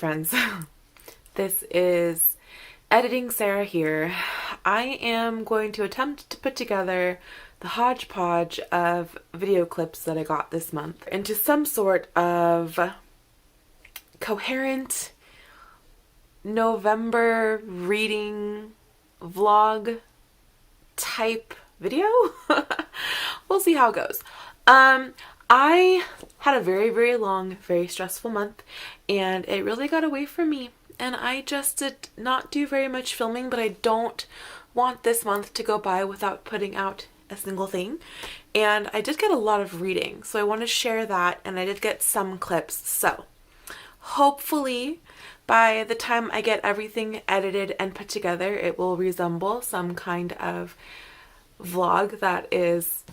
friends. This is Editing Sarah here. I am going to attempt to put together the hodgepodge of video clips that I got this month into some sort of coherent November reading vlog type video. We'll see how it goes. I had a very, very long, very stressful month, and it really got away from me. And I just did not do very much filming, but I don't want this month to go by without putting out a single thing. And I did get a lot of reading, so I want to share that, and I did get some clips. So hopefully by the time I get everything edited and put together, it will resemble some kind of vlog that is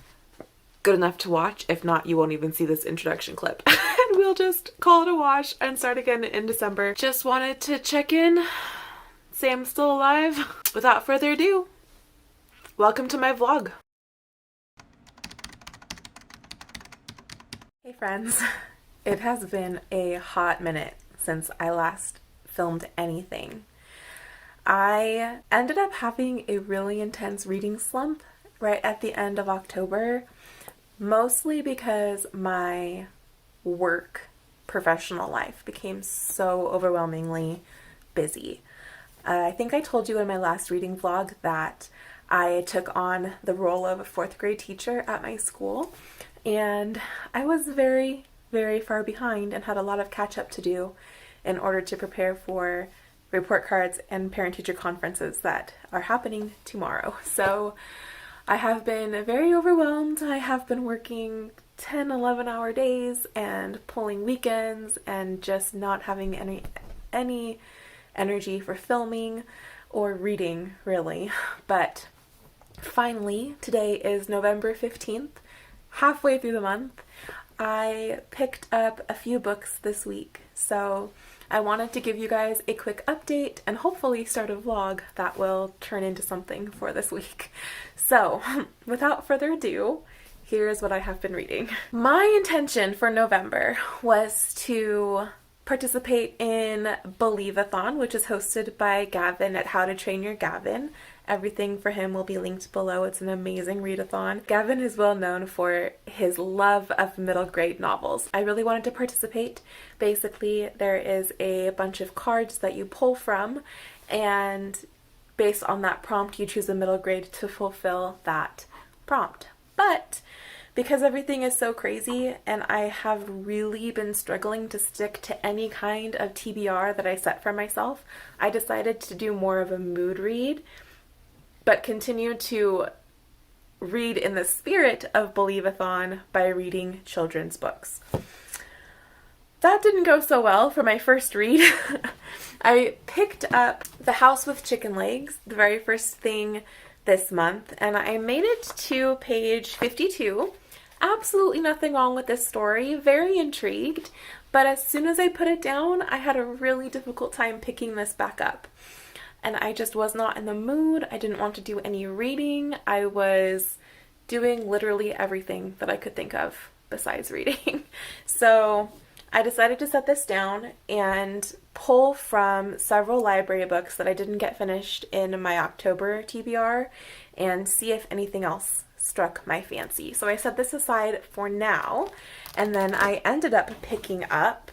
good enough to watch. If not, you won't even see this introduction clip. And we'll just call it a wash and start again in December. Just wanted to check in, say I'm still alive. Without further ado, welcome to my vlog. Hey friends, it has been a hot minute since I last filmed anything. I ended up having a really intense reading slump right at the end of October, mostly because my work professional life became so overwhelmingly busy. I think I told you in my last reading vlog that I took on the role of a fourth grade teacher at my school, and I was very, very far behind and had a lot of catch up to do in order to prepare for report cards and parent-teacher conferences that are happening tomorrow. So I have been very overwhelmed. I have been working 10, 11-hour days and pulling weekends and just not having any energy for filming or reading, really. But finally, today is November 15th, halfway through the month. I picked up a few books this week, so I wanted to give you guys a quick update and hopefully start a vlog that will turn into something for this week. So, without further ado, here's what I have been reading. My intention for November was to participate in Believe-a-thon, which is hosted by Gavin at How to Train Your Gavin. Everything for him will be linked below. It's an amazing readathon. Gavin is well known for his love of middle grade novels. I really wanted to participate. Basically, there is a bunch of cards that you pull from, and based on that prompt, you choose a middle grade to fulfill that prompt. But because everything is so crazy and I have really been struggling to stick to any kind of TBR that I set for myself, I decided to do more of a mood read, but continue to read in the spirit of Believe-a-thon by reading children's books. That didn't go so well for my first read. I picked up The House with Chicken Legs, the very first thing this month, and I made it to page 52. Absolutely nothing wrong with this story, very intrigued, but as soon as I put it down, I had a really difficult time picking this back up. And I just was not in the mood. I didn't want to do any reading. I was doing literally everything that I could think of besides reading. So I decided to set this down and pull from several library books that I didn't get finished in my October TBR and see if anything else struck my fancy. So I set this aside for now, and then I ended up picking up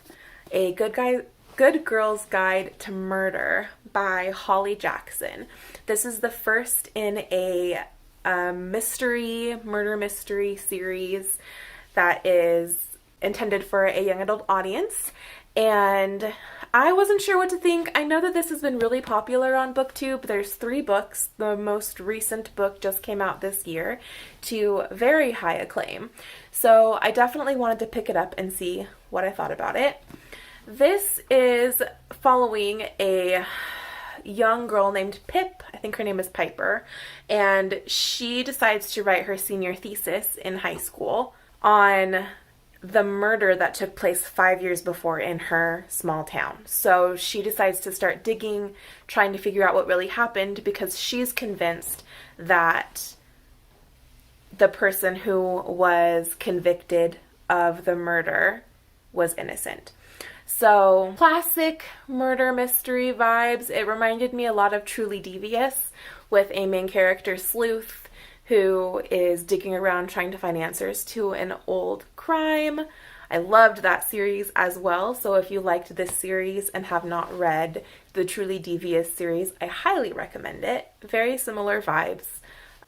a Good Girl's Guide to Murder by Holly Jackson. This is the first in a murder mystery series that is intended for a young adult audience, and I wasn't sure what to think. I know that this has been really popular on BookTube. There's 3 books. The most recent book just came out this year to very high acclaim, so I definitely wanted to pick it up and see what I thought about it. This is following a young girl named Pip, I think her name is Piper, and she decides to write her senior thesis in high school on the murder that took place 5 years before in her small town. So she decides to start digging, trying to figure out what really happened, because she's convinced that the person who was convicted of the murder was innocent. So, classic murder mystery vibes. It reminded me a lot of Truly Devious, with a main character sleuth who is digging around trying to find answers to an old crime. I loved that series as well, so if you liked this series and have not read the Truly Devious series, I highly recommend it. Very similar vibes,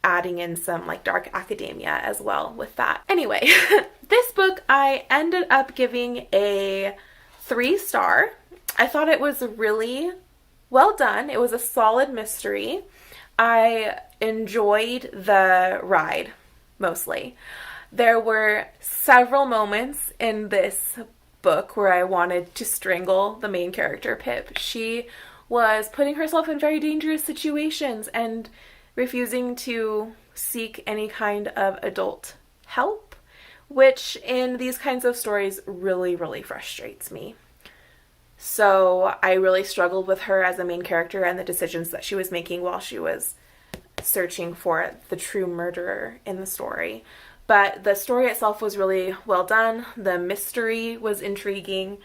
adding in some like dark academia as well with that. Anyway, this book I ended up giving a 3-star. I thought it was really well done. It was a solid mystery. I enjoyed the ride, mostly. There were several moments in this book where I wanted to strangle the main character, Pip. She was putting herself in very dangerous situations and refusing to seek any kind of adult help, which in these kinds of stories really, really frustrates me. So I really struggled with her as a main character and the decisions that she was making while she was searching for the true murderer in the story. But the story itself was really well done. The mystery was intriguing,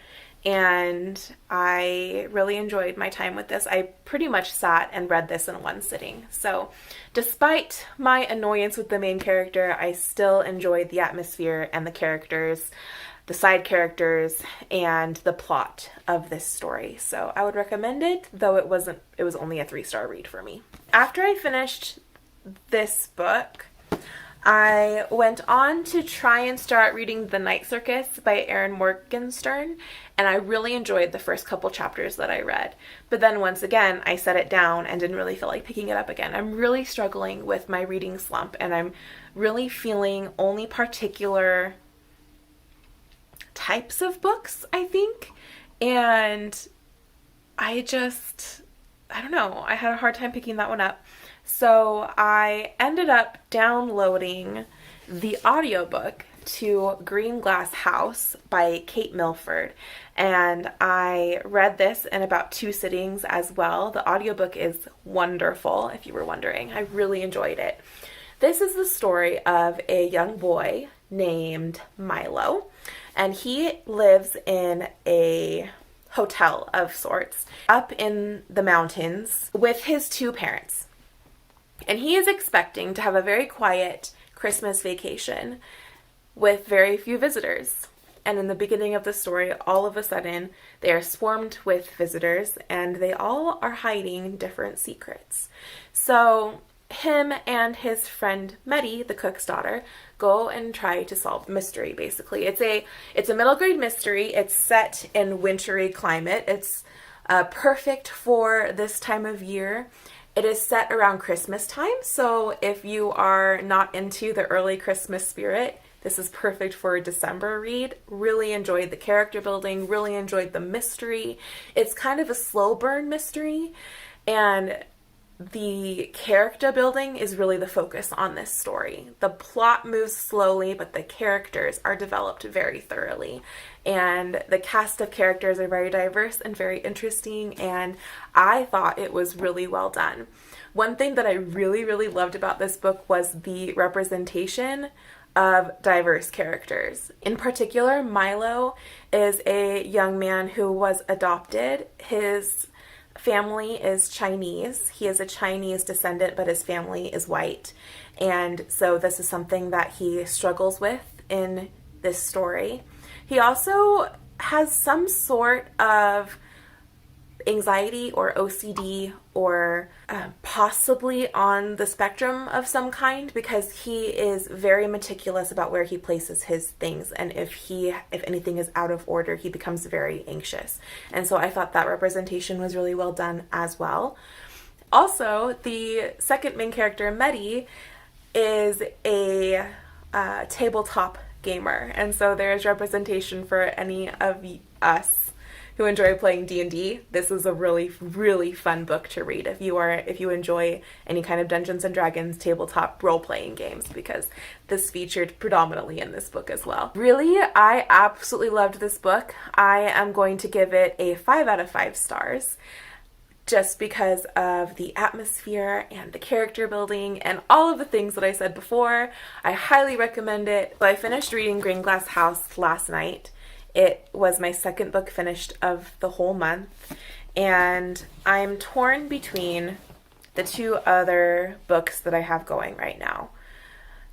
and I really enjoyed my time with this. I pretty much sat and read this in one sitting. So despite my annoyance with the main character, I still enjoyed the atmosphere and the characters, the side characters, and the plot of this story. So I would recommend it, though it was only a 3-star read for me. After I finished this book, I went on to try and start reading The Night Circus by Erin Morgenstern, and I really enjoyed the first couple chapters that I read. But then once again, I set it down and didn't really feel like picking it up again. I'm really struggling with my reading slump, and I'm really feeling only particular types of books, I think. And I don't know, I had a hard time picking that one up. So I ended up downloading the audiobook to Green Glass House by Kate Milford, and I read this in about 2 sittings as well. The audiobook is wonderful, if you were wondering. I really enjoyed it. This is the story of a young boy named Milo, and he lives in a hotel of sorts up in the mountains with his 2 parents. And he is expecting to have a very quiet Christmas vacation with very few visitors. And in the beginning of the story, all of a sudden, they are swarmed with visitors, and they all are hiding different secrets. So him and his friend Meddy, the cook's daughter, go and try to solve the mystery, basically. It's a middle grade mystery. It's set in wintry climate. It's perfect for this time of year. It is set around Christmas time, so if you are not into the early Christmas spirit, this is perfect for a December read. Really enjoyed the character building, really enjoyed the mystery. It's kind of a slow burn mystery, and the character building is really the focus on this story. The plot moves slowly, but the characters are developed very thoroughly. And the cast of characters are very diverse and very interesting, and I thought it was really well done. One thing that I really, really loved about this book was the representation of diverse characters. In particular, Milo is a young man who was adopted. His family is Chinese. He is a Chinese descendant, but his family is white. And so this is something that he struggles with in this story. He also has some sort of anxiety or OCD or possibly on the spectrum of some kind, because he is very meticulous about where he places his things, and if anything is out of order, he becomes very anxious. And so I thought that representation was really well done as well. Also, the second main character, Meddy, is a tabletop gamer, and so there's representation for any of us who enjoy playing D&D. This is a really, really fun book to read if you enjoy any kind of Dungeons and Dragons tabletop role-playing games, because this featured predominantly in this book as well. Really, I absolutely loved this book. I am going to give it a 5 out of 5 stars. Just because of the atmosphere and the character building and all of the things that I said before. I highly recommend it. So I finished reading Green Glass House last night, It was my second book finished of the whole month, and I'm torn between the two other books that I have going right now.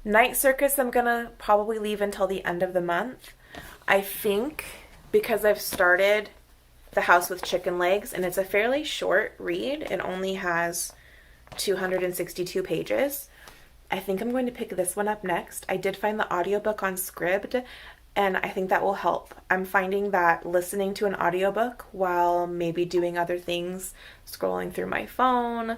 Night Circus I'm gonna probably leave until the end of the month. I think because I've started The House with Chicken Legs, and it's a fairly short read. It only has 262 pages. I think I'm going to pick this one up next. I did find the audiobook on Scribd, and I think that will help. I'm finding that listening to an audiobook while maybe doing other things, scrolling through my phone,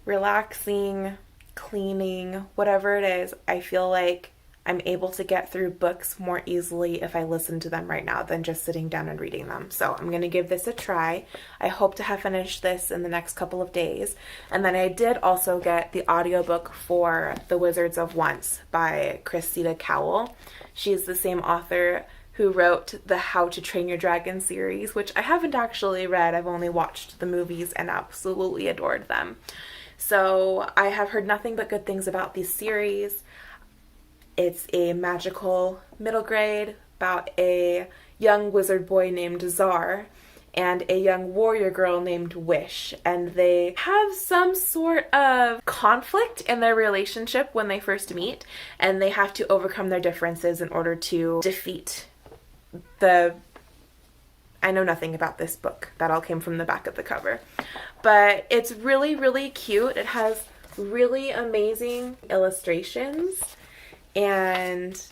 relaxing, cleaning, whatever it is, I feel like I'm able to get through books more easily if I listen to them right now than just sitting down and reading them. So I'm going to give this a try. I hope to have finished this in the next couple of days. And then I did also get the audiobook for The Wizards of Once by Cressida Cowell. She's the same author who wrote the How to Train Your Dragon series, which I haven't actually read. I've only watched the movies and absolutely adored them. So I have heard nothing but good things about this series. It's a magical middle grade about a young wizard boy named Czar and a young warrior girl named Wish, and they have some sort of conflict in their relationship when they first meet, and they have to overcome their differences in order to defeat the... I know nothing about this book. That all came from the back of the cover. But it's really, really cute. It has really amazing illustrations, and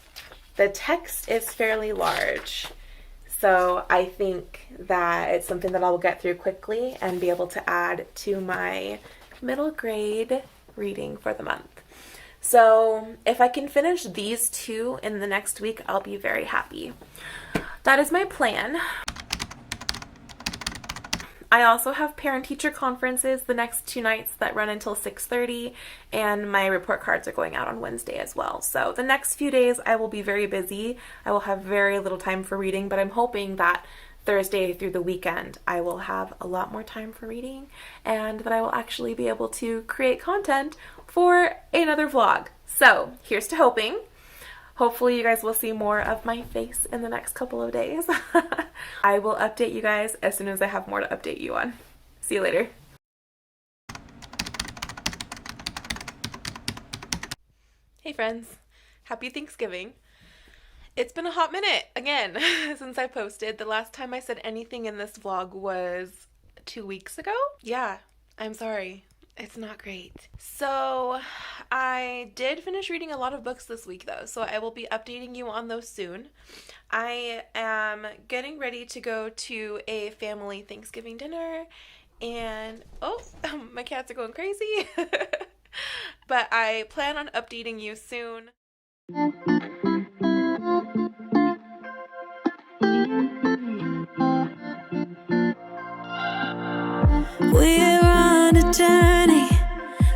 the text is fairly large. So I think that it's something that I'll get through quickly and be able to add to my middle grade reading for the month. So if I can finish these two in the next week, I'll be very happy. That is my plan. I also have parent-teacher conferences the next 2 nights that run until 6:30, and my report cards are going out on Wednesday as well. So the next few days I will be very busy. I will have very little time for reading, but I'm hoping that Thursday through the weekend I will have a lot more time for reading, and that I will actually be able to create content for another vlog. So here's to hoping. Hopefully you guys will see more of my face in the next couple of days. I will update you guys as soon as I have more to update you on. See you later. Hey friends, happy Thanksgiving. It's been a hot minute again since I posted. The last time I said anything in this vlog was 2 weeks ago. Yeah, I'm sorry. It's not great. So I did finish reading a lot of books this week though, so I will be updating you on those soon. I am getting ready to go to a family Thanksgiving dinner, and oh, my cats are going crazy. But I plan on updating you soon. We're on a journey,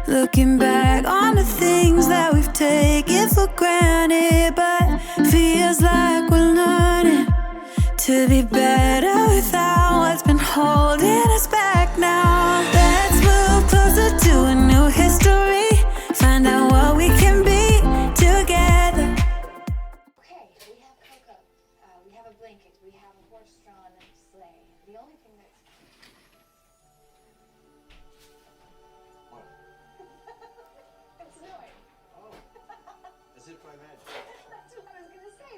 looking back on the things that we've taken for granted, but feels like we're learning to be better without what's been holding us back now. Let's move closer to a new history, find out what we can be together. Okay, we have cocoa, we have a blanket, we have a horse-drawn sleigh. The only thing that's... What? It's snowing. Oh, as if by magic. That's what I was gonna say.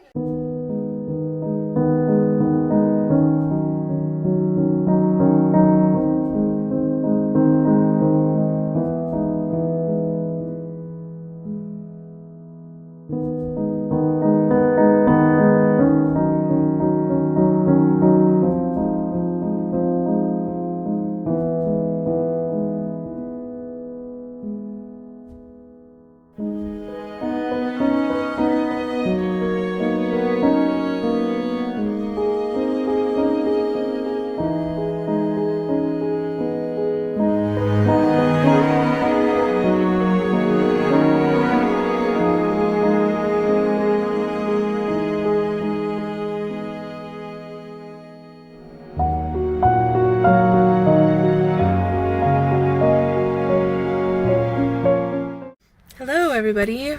Hello everybody.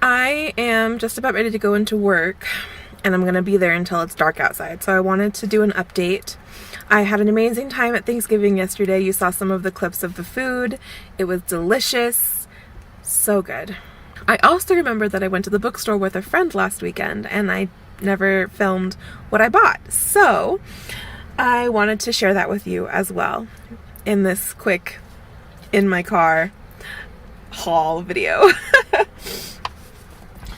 I am just about ready to go into work. and I'm going to be there until it's dark outside. So I wanted to do an update. I had an amazing time at Thanksgiving yesterday. You saw some of the clips of the food. It was delicious. So good. I also remember that I went to the bookstore with a friend last weekend and I never filmed what I bought. So I wanted to share that with you as well in this quick in my car haul video.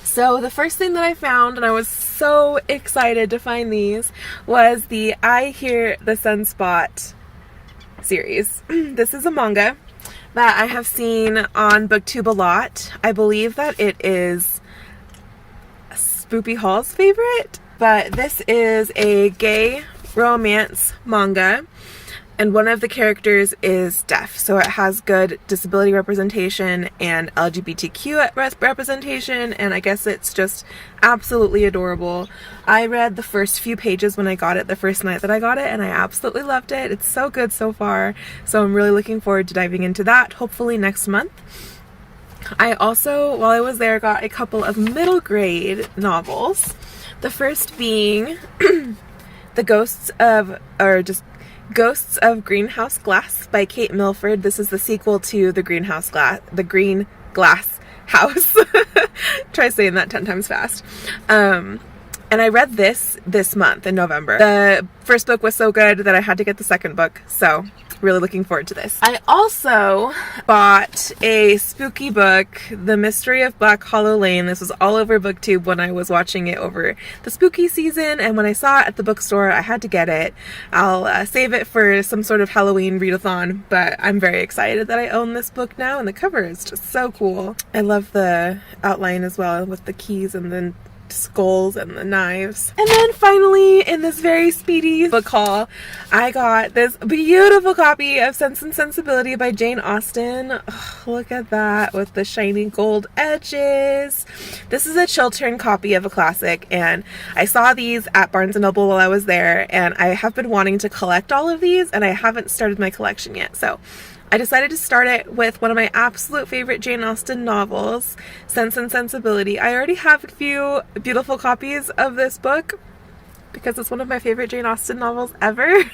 So the first thing that I found, and I was so excited to find these, was the I Hear the Sunspot series. This is a manga that I have seen on BookTube a lot. I believe that it is Spoopy Hall's favorite, but this is a gay romance manga, and one of the characters is deaf, so it has good disability representation and LGBTQ representation, and I guess it's just absolutely adorable. I read the first few pages when I got it the first night that I got it, and I absolutely loved it. It's so good so far, so I'm really looking forward to diving into that, hopefully next month. I also, while I was there, got a couple of middle grade novels. The first being The Ghosts of Greenhouse Glass by Kate Milford. This is the sequel to The Green Glass House. Try saying that 10 times fast. And I read this month in November. The first book was so good that I had to get the second book, so really looking forward to this. I also bought a spooky book, The Mystery of Black Hollow Lane. This was all over BookTube when I was watching it over the spooky season, and when I saw it at the bookstore, I had to get it. I'll save it for some sort of Halloween readathon, but I'm very excited that I own this book now, and the cover is just so cool. I love the outline as well with the keys and the skulls and the knives. And then finally, in this very speedy book haul, I got this beautiful copy of Sense and Sensibility by Jane Austen. Oh, look at that with the shiny gold edges. This is a Chiltern copy of a classic, and I saw these at Barnes & Noble while I was there, and I have been wanting to collect all of these, and I haven't started my collection yet. So I decided to start it with one of my absolute favorite Jane Austen novels, Sense and Sensibility. I already have a few beautiful copies of this book because it's one of my favorite Jane Austen novels ever.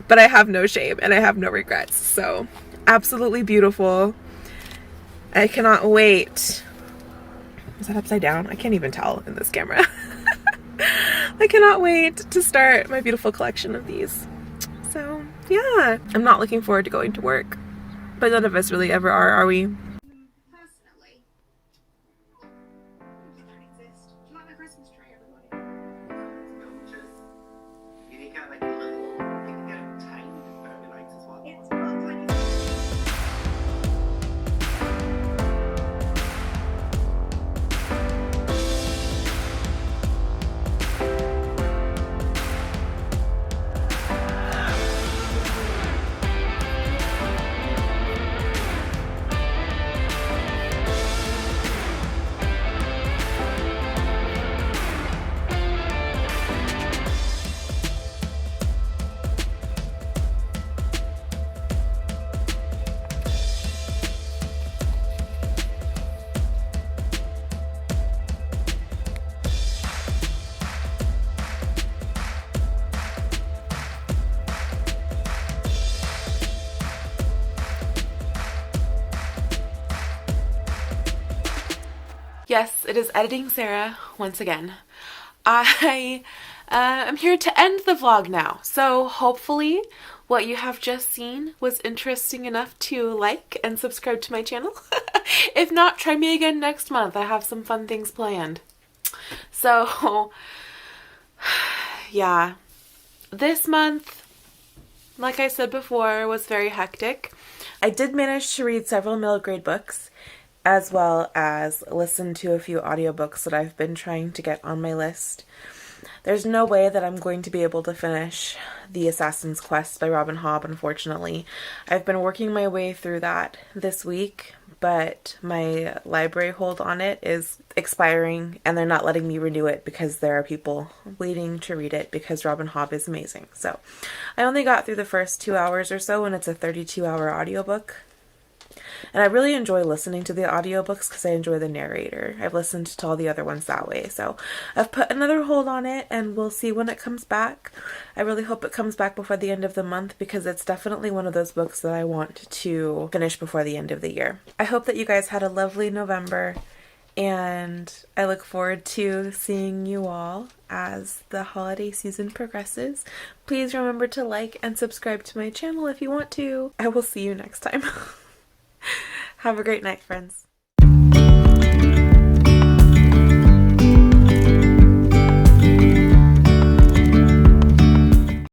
But I have no shame and I have no regrets. So, absolutely beautiful. I cannot wait. Is that upside down? I can't even tell in this camera. I cannot wait to start my beautiful collection of these. So, yeah, I'm not looking forward to going to work, but none of us really ever are we? Personally, don't exist. Do you like my Christmas tree, everybody? You need kind of like a little, you can get it tiny, but it'd be nice as well. It's not like Yes, it is Editing Sarah once again. I am here to end the vlog now, so hopefully what you have just seen was interesting enough to like and subscribe to my channel. If not, try me again next month. I have some fun things planned. So, yeah, this month, like I said before, was very hectic. I did manage to read several middle grade books, as well as listen to a few audiobooks that I've been trying to get on my list. There's no way that I'm going to be able to finish The Assassin's Quest by Robin Hobb, unfortunately. I've been working my way through that this week, but my library hold on it is expiring, and they're not letting me renew it because there are people waiting to read it because Robin Hobb is amazing. So I only got through the first 2 hours or so, and it's a 32-hour audiobook. And I really enjoy listening to the audiobooks because I enjoy the narrator. I've listened to all the other ones that way. So I've put another hold on it and we'll see when it comes back. I really hope it comes back before the end of the month because it's definitely one of those books that I want to finish before the end of the year. I hope that you guys had a lovely November, and I look forward to seeing you all as the holiday season progresses. Please remember to like and subscribe to my channel if you want to. I will see you next time. Have a great night, friends.